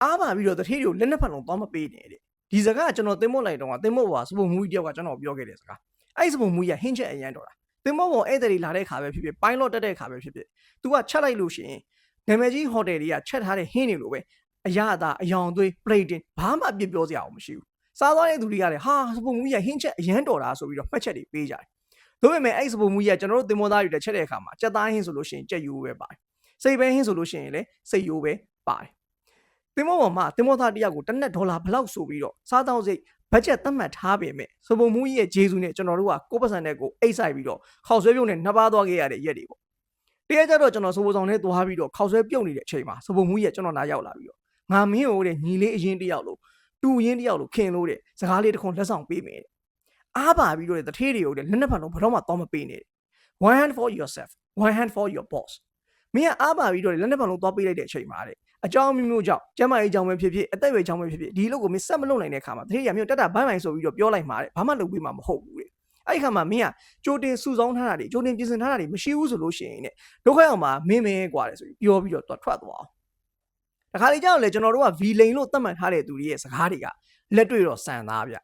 အားပါပြီးတော့တထေးတွေကိုလက်နှစ်ဖက်လုံးသွားမပေးနဲ့တဲ့ဒီစကားကကျွန်တော်သင်္ဘောလိုက်တော့ကသင်္ဘောပေါ်ကစပုံမူကြီးတယောက်ကကျွန်တော်ပြောခဲ့တဲ့စကားအဲ့စပုံမူကြီးကဟင်းချက်အရန်တော်တာသင်္ဘောပေါ်ဧည့်သည်တွေလာတဲ့ခါပဲဖြစ်ဖြစ်ပိုင်းလော့တက်တဲ့ခါပဲဖြစ်ဖြစ် तू ကချက်လိုက်လို့ရှိရင်နာမည်ကြီးဟိုတယ်တွေကချက်ထားတဲ့ဟင်းတွေလိုပဲအရသာအယောင်သွေး plating ဘာမှအပြစ်ပြောစရာမရှိဘူးစားသွားတဲ့သူတွေကလည်းဟာစပုံမူကြီးကဟင်းချက်အရန်တော်တာဆိုပြီးတော့မှတ်ချက်တွေပေးကြတယ်ဒါပေမဲ့အဲ့စပုံမူကြီးကကျွန်တော်တို့သင်္ဘောသားတွေတက်ချက်တဲ့အခါမှာကြက်သားဟင်းဆိုလို့ရှိရင်ကြက်ရိုးပဲပါတယ်စိတ်ပဲဟင်းဆိုလို့ရှိရင်လည်းစိတ်ရိုးပဲပါတယ်သင်္ဘောပေါ်မှာသင်္ဘောသားတယောက်ကိုတစ်နက်ဒေါ်လာဘလောက်ဆိုပြီးတော့စားတောင်းစိတ်ဘတ်ဂျက်သတ်မှတ်ထားပေမဲ့စပုံမူကြီးရဲ့ဂျေစုနဲ့ကျွန်တော်တို့ကကိုယ့်ပတ်စံနဲ့ကိုအိတ်ဆိုင်ပြီးတော့ခေါက်ဆွဲပြုတ်နဲ့နှစ်ပါးသွားခဲ့ရတဲ့ရက်တွေပေါ့တကယ်ကြတော့ကျွန်တော်စပုံဆောင်နဲ့သွားပြီးတော့ခေါက်ဆွဲပြုတ်နေတဲ့အချိန်မှာစပုံမူကြီးကကျွန်တော်နားရောက်လာပြီးတော့ငါမင်းကိုတဲ့ညီလေးအရင်တယောက်လို့တူရင်းတယောက်လို့ခင်လို့တဲ့စကားလေးတစ်ခွန်းလက်ဆောင်ပေးမယ်တဲ့အားပါပြီးတော့တထေးတွေကိုတဲ့လက်နှစ်ဖက်လုံးဘယ်တော့မှတော့မပေးနဲ့ one hand for yourself one hand for your boss မင်းကအားပါပြီးတော့လက်နှစ်ဖက်လုံးသွားပေးလိုက်တဲ့အချိန်မှာတဲ့အကြောင်းမျိုးကြောင့်ကျမကြီးကြောင့်ပဲဖြစ်ဖြစ်အသက်အရွယ်ကြောင့်ပဲဖြစ်ဖြစ်ဒီလိုကိုမင်းဆက်မလုပ်နိုင်တဲ့ခါမှာတထေးရမျိုးတက်တာဘိုင်းဘိုင်းဆိုပြီးတော့ပြောလိုက်မှာတဲ့ဘာမှလုပ်ပေးမှာမဟုတ်ဘူးတဲ့အဲ့ဒီခါမှာမင်းကကြိုတင်စုဆောင်းထားတာတွေကြိုတင်ပြင်ဆင်ထားတာတွေမရှိဘူးဆိုလို့ရှိရင်တဲ့ဒုက္ခရောက်မှာမင်းမဲกว่าတယ်ဆိုပြီးပြောပြီးတော့ထွက်သွားအောင်တခါလေကြောက်လေကျွန်တော်တို့က V lane လို့သတ်မှတ်ထားတဲ့သူတွေရဲ့စကားတွေကလက်တွေ့တော့စံသားဗျ